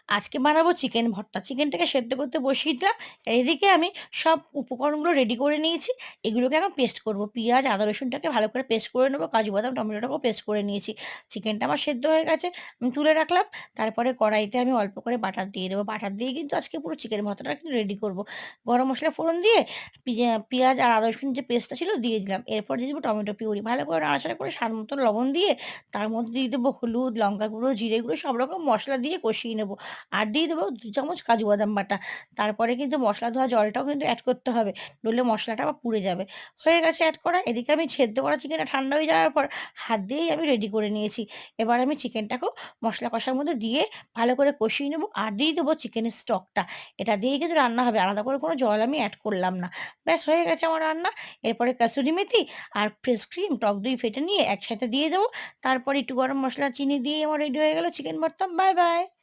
আজকে বানাবো চিকেন ভর্তা। চিকেনটাকে সেদ্ধ করতে বসিয়ে দিলাম। এদিকে আমি সব উপকরণগুলো রেডি করে নিয়েছি। এগুলোকে এখন পেস্ট করব। পেঁয়াজ, আদা, রসুনটাকে ভালো করে পেস্ট করে নেবো। কাজু বাদাম, টমেটোটাকেও পেস্ট করে নিয়েছি। চিকেনটা আমার সেদ্ধ হয়ে গেছে। আমি তুলে রাখলাম। তারপরে কড়াইতে আমি অল্প করে বাটার দিয়ে দেবো। বাটার দিয়ে কিন্তু আজকে পুরো চিকেন ভর্তাটা কিন্তু রেডি করব। গরম মসলা ফোড়ন দিয়ে পেঁয়াজ আর আদা রসুন যে পেস্টটা ছিল দিয়ে দিলাম। এরপর দিয়ে দেবো টমেটো পিউরি। ভালো করে নাড়াচাড়া করে স্বাদ মতো লবণ দিয়ে তার মধ্যে দিয়ে দেবো হলুদ, লঙ্কা গুঁড়ো, জিরে গুঁড়ো সব রকম মসলা দিয়ে কষিয়ে নেব। আর দিয়ে দেবো ২ চামচ কাজু বাদাম বাটা। তারপরে কিন্তু মসলা ধোয়া জলটাও কিন্তু এড করতে হবে। নইলে মসলাটা আবার পুড়ে যাবে। হয়ে গেছে এড করা। এদিকে আমি সেদ্ধ করা চিকেনটা ঠান্ডা হয়ে যাওয়ার পর হাত দিয়েই আমি রেডি করে নিয়েছি। এবার আমি চিকেনটাকেও মসলা কষার মধ্যে দিয়ে ভালো করে কষিয়ে নেব। আর দিয়ে দেবো চিকেনের স্টকটা। এটা দিয়েই কিন্তু রান্না হবে। আলাদা করে কোনো জল আমি এড করলাম না। ব্যাস হয়ে গেছে আমার রান্না। এরপরে কাসুরি মেথি আর ফ্রেশ ক্রিম, টক দই ফেটে নিয়ে একসাথে দিয়ে দেবো। তারপরে একটু গরম মসলা, চিনি দিয়েই আমার রেডি হয়ে গেল চিকেন ভর্তা। Bye, by.